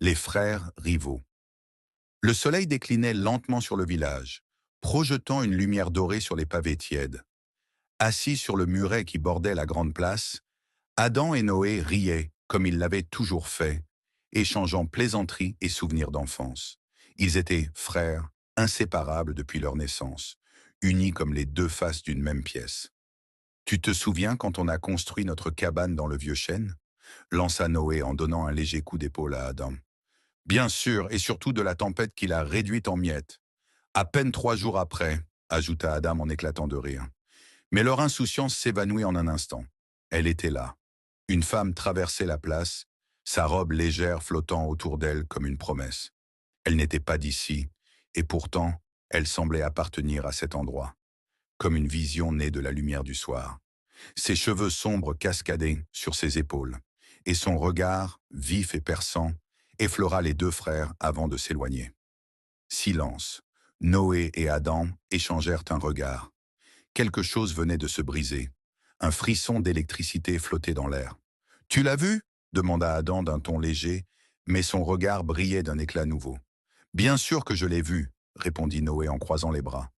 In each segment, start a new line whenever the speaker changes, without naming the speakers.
Les frères rivaux. Le soleil déclinait lentement sur le village, projetant une lumière dorée sur les pavés tièdes. Assis sur le muret qui bordait la grande place, Adam et Noé riaient comme ils l'avaient toujours fait, échangeant plaisanteries et souvenirs d'enfance. Ils étaient frères, inséparables depuis leur naissance, unis comme les deux faces d'une même pièce. Tu te souviens quand on a construit notre cabane dans le vieux chêne? Lança Noé en donnant un léger coup d'épaule à Adam. Bien sûr, et surtout de la tempête qui l'a réduite en miettes. À peine 3 jours après, ajouta Adam en éclatant de rire. Mais leur insouciance s'évanouit en un instant. Elle était là. Une femme traversait la place, sa robe légère flottant autour d'elle comme une promesse. Elle n'était pas d'ici, et pourtant, elle semblait appartenir à cet endroit, comme une vision née de la lumière du soir. Ses cheveux sombres cascadaient sur ses épaules, et son regard, vif et perçant, effleura les deux frères avant de s'éloigner. Silence. Noé et Adam échangèrent un regard. Quelque chose venait de se briser. Un frisson d'électricité flottait dans l'air. Tu l'as vu? Demanda Adam d'un ton léger, mais son regard brillait d'un éclat nouveau. Bien sûr que je l'ai vu, répondit Noé en croisant les bras.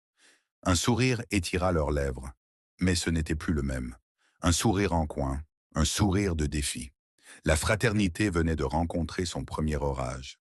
Un sourire étira leurs lèvres, mais ce n'était plus le même. Un sourire en coin, un sourire de défi. La fraternité venait de rencontrer son premier orage.